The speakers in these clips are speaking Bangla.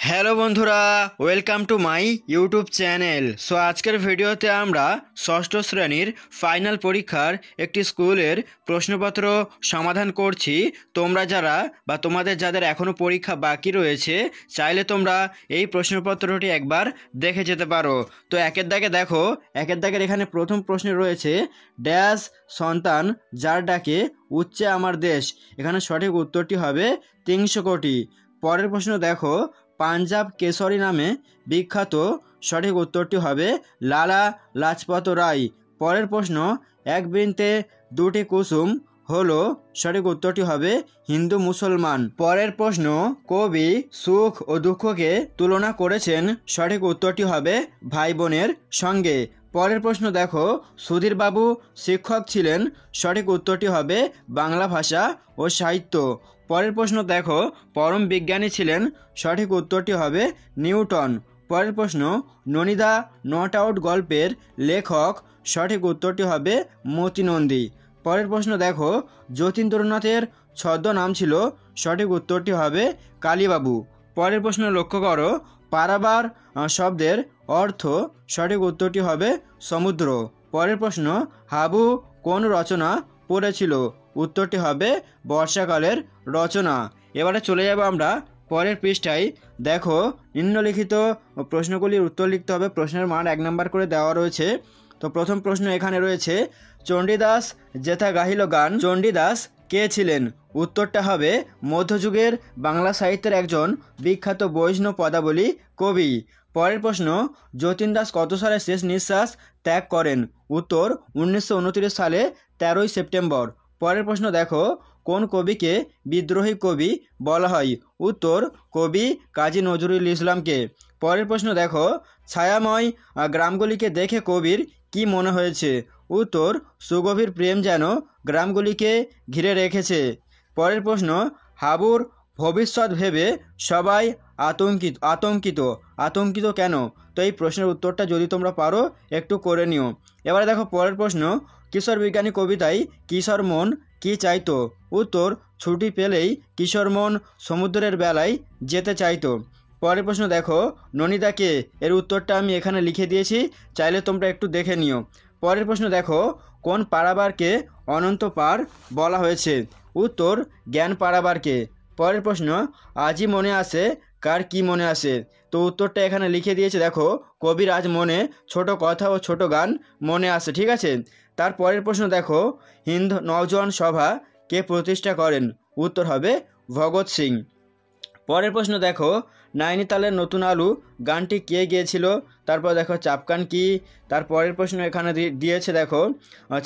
হ্যালো বন্ধুরা, welcome to my YouTube channel. So আজকের ভিডিওতে আমরা ষষ্ঠ শ্রেণীর ফাইনাল পরীক্ষার একটি স্কুলের প্রশ্নপত্র সমাধান করছি। তোমরা যারা বা তোমাদের যাদের এখনও পরীক্ষা বাকি রয়েছে, চাইলে তোমরা এই প্রশ্নপত্রটি একবার দেখে যেতে পারো। তো একের দাগের এখানে প্রথম প্রশ্নে রয়েছে, ড্যাশ সন্তান যার ডাকে উচ্চে আমার দেশ। এখানে সঠিক উত্তরটি হবে 300 কোটি। পরের প্রশ্ন দেখো, পাঞ্জাব কেশরী নামে বিখ্যাত। সঠিক উত্তরটি হবে লালা লাজপত রায়। পরের প্রশ্ন, এক বৃন্তে দুটি কুসুম হলো। সঠিক উত্তরটি হবে হিন্দু মুসলমান। পরের প্রশ্ন, কবি সুখ ও দুঃখকে তুলনা করেছেন। সঠিক উত্তরটি হবে ভাই বোনের সঙ্গে। পরের প্রশ্ন দেখো, সুধীরবাবু শিক্ষক ছিলেন। সঠিক উত্তরটি হবে বাংলা ভাষা ও সাহিত্য। পরের প্রশ্ন দেখো, পরম বিজ্ঞানী ছিলেন। সঠিক উত্তরটি হবে নিউটন। পরের প্রশ্ন, ননিদা নট আউট গল্পের লেখক। সঠিক উত্তরটি হবে মতি নন্দী। পরের প্রশ্ন দেখো, যতীন্দ্রনাথের ছদ্মনাম ছিল। সঠিক উত্তরটি হবে কালীবাবু। পরের প্রশ্ন লক্ষ্য করো, পারাবার শব্দের অর্থ। সঠিক উত্তরটি হবে সমুদ্র। পরের প্রশ্ন, হাবু কোন রচনা পড়েছিল? উত্তরটি হবে বর্ষাকালের রচনা। এবারে চলে যাব আমরা পরের পৃষ্ঠায়। দেখো, নিম্নলিখিত প্রশ্নগুলির উত্তর লিখতে হবে। প্রশ্নের মান 1 নম্বর করে দেওয়া রয়েছে। তো প্রথম প্রশ্ন এখানে রয়েছে, চণ্ডীদাস যেথা গাহিল গান, চণ্ডীদাস কে ছিলেন? উত্তরটা হবে মধ্যযুগের বাংলা সাহিত্যের একজন বিখ্যাত বৈষ্ণব পদাবলী কবি। পরের প্রশ্ন, যতীন দাস কত সালে শেষ নিঃশ্বাস ত্যাগ করেন? উত্তর 1929 সালে 13ই সেপ্টেম্বর। পরের প্রশ্ন দেখো, কোন কবিকে বিদ্রোহী কবি বলা হয়? উত্তর কবি কাজী নজরুল ইসলামকে। পরের প্রশ্ন দেখো, ছায়াময় গ্রামগুলিকে দেখে কবির কি মনে হয়েছে? উত্তর সুগভীর প্রেম যেন গ্রামগুলিকে ঘিরে রেখেছে। পরের প্রশ্ন, হাবুর ভবিষ্যৎ ভেবে সবাই আতঙ্কিত কেন? তো এই প্রশ্নের উত্তরটা যদি তোমরা পারো একটু করে নিও। এবারে দেখো পরের প্রশ্ন, কিশোর বিজ্ঞানী কবিতায় কিশোর মন কি চাইতো? উত্তর ছুটি পেলেই কিশোর মন সমুদ্রের বেলায় যেতে চাইতো। পরের প্রশ্ন দেখো, ননিদাকে, এর উত্তরটা আমি এখানে লিখে দিয়েছি, চাইলে তোমরা একটু দেখে নিও। পরের প্রশ্ন দেখো, কোন পারাবারকে অনন্ত পার বলা হয়েছে? উত্তর জ্ঞান পারাবারকে। পরের প্রশ্ন, আজই মনে আসে, কার কি মনে আসে? তো উত্তরটা এখানে লিখে দিয়েছে, দেখো কবির আজ মনে ছোট কথা ও ছোট গান মনে আসে। ঠিক আছে। তার পরের প্রশ্ন দেখো, হিন্দ নওজোয়ান সভা কে প্রতিষ্ঠা করেন? উত্তর হবে ভগৎ সিং। পরের প্রশ্ন দেখো, নাইনিতালের নতুন আলু গানটি কে গিয়েছিল? তারপর দেখো চাপকান কি। তার পরের প্রশ্ন এখানে দিয়েছে, দেখো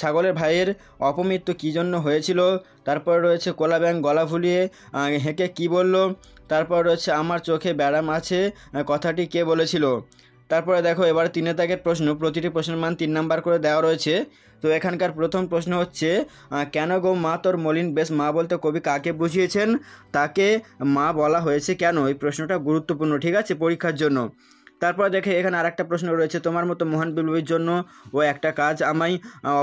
ছাগলের ভাইয়ের অপমৃত্যু কী জন্য হয়েছিল? তারপর রয়েছে কোলা ব্যাঙ গলা ফুলিয়ে হেঁকে কি বলল? তারপর রয়েছে আমার চোখে ব্যারাম আছে কথাটি কে বলেছিল? তারপরে দেখো এবার 3 দাগের প্রশ্ন, প্রতিটি প্রশ্নের মান 3 নাম্বার করে দেওয়া রয়েছে। তো এখানকার প্রথম প্রশ্ন হচ্ছে, কেন গো মা তোর মলিন বেশ? মা বলতে কবি কাকে বুঝিয়েছেন? তাকে মা বলা হয়েছে কেন? এই প্রশ্নটা গুরুত্বপূর্ণ, ঠিক আছে, পরীক্ষার জন্য। তারপর দেখে এখানে আরেকটা প্রশ্ন রয়েছে, তোমার মতো মহান বিপ্লবীর জন্য ও একটা কাজ আমায়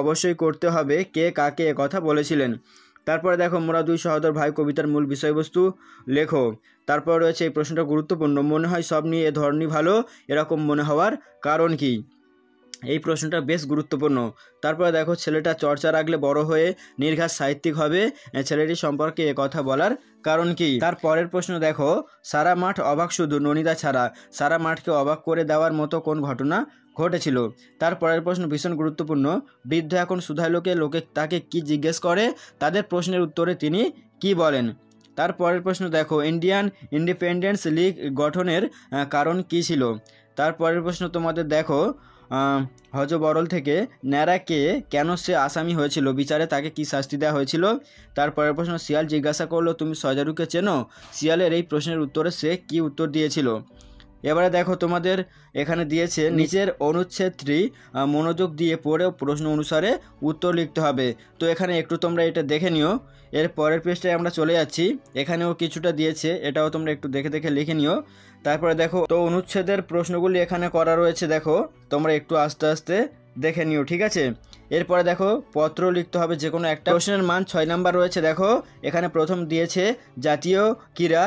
অবশ্যই করতে হবে, কে কাকে কথা বলেছিলেন? তারপরে দেখো, মোরা দুই সহোদর ভাই কবিতার মূল বিষয়বস্তু লেখো। তারপর রয়েছে এই প্রশ্নটা গুরুত্বপূর্ণ, মনে হয় সব নিয়ে এ ধরনই ভালো, এরকম মনে হওয়ার কারণ কি? এই প্রশ্নটা বেশ গুরুত্বপূর্ণ। তারপরে দেখো, ছেলেটা চর্চা রাখলে বড় হয়ে নির্ঘাত সাহিত্যিক হবে, ছেলেটি সম্পর্কে কথা বলার কারণ কি? তার পরের প্রশ্ন দেখো, সারা মাঠ অবাক শুধু ননিদা ছাড়া, সারা মাঠকে অবাক করে দেওয়ার মতো কোন ঘটনা ঘটেছিল? তার পরের প্রশ্ন ভীষণ গুরুত্বপূর্ণ, বৃদ্ধ এখন শুধায় লোকে তাকে কি জিজ্ঞেস করে? তাদের প্রশ্নের উত্তরে তিনি কি বলেন? তার পরের প্রশ্ন দেখো, ইন্ডিয়ান ইন্ডিপেন্ডেন্স লীগ গঠনের কারণ কি ছিল? তার পরের প্রশ্ন তোমাদের দেখো, হজবরল থেকে ন্যাড়া কে, কেন সে আসামি হয়েছিল? বিচারে তাকে কি শাস্তি দেওয়া হয়েছিল? তারপরের প্রশ্ন, শিয়াল জিজ্ঞাসা করলো তুমি সজারুকে চেনো? শিয়ালের এই প্রশ্নের উত্তরে সে কি উত্তর দিয়েছিল? এবারে দেখো তোমাদের এখানে দিয়েছে, নিচের অনুচ্ছেদটি মনোযোগ দিয়ে পড়ে প্রশ্ন অনুসারে উত্তর লিখতে হবে। তো এখানে একটু তোমরা এটা দেখে নিও। এর পরের পেজটায় আমরা চলে যাচ্ছি, এখানেও কিছুটা দিয়েছে, এটাও তোমরা একটু দেখে দেখে লিখে নিও। তারপরে দেখো তো অনুচ্ছেদের প্রশ্নগুলি এখানে করা রয়েছে, দেখো তোমরা একটু আস্তে আস্তে দেখে নিও, ঠিক আছে। এরপরে দেখো পত্র লিখতে হবে যে কোনো একটা। প্রশ্নের মান 6 নাম্বার রয়েছে। দেখো এখানে প্রথম দিয়েছে জাতীয় ক্রীড়া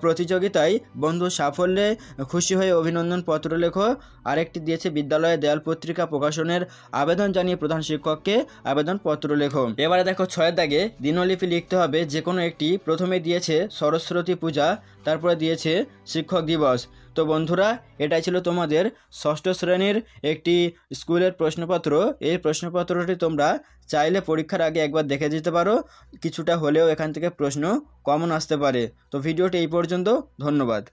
প্রতিযোগিতায় বন্ধু সাফল্যে খুশি হয়ে অভিনন্দন পত্র লেখো। আরেকটি দিয়েছে বিদ্যালয়ে দেয়াল পত্রিকা প্রকাশনের আবেদন জানিয়ে প্রধান শিক্ষককে আবেদন পত্র লেখো। এবারে দেখো 6 দাগে দিনলিপি লিখতে হবে যে কোনো একটি। প্রথমে দিয়েছে সরস্বতী পূজা, তারপরে দিয়েছে শিক্ষক দিবস। তো বন্ধুরা, এটাই ছিল তোমাদের ষষ্ঠ শ্রেণীর একটি স্কুলের প্রশ্নপত্র। এই প্রশ্নপত্রটি তোমরা চাইলে পরীক্ষার আগে একবার দেখে যেতে পারো, কিছুটা হলেও এখান থেকে প্রশ্ন কমন আসতে পারে। তো ভিডিওটি এই পর্যন্ত, ধন্যবাদ।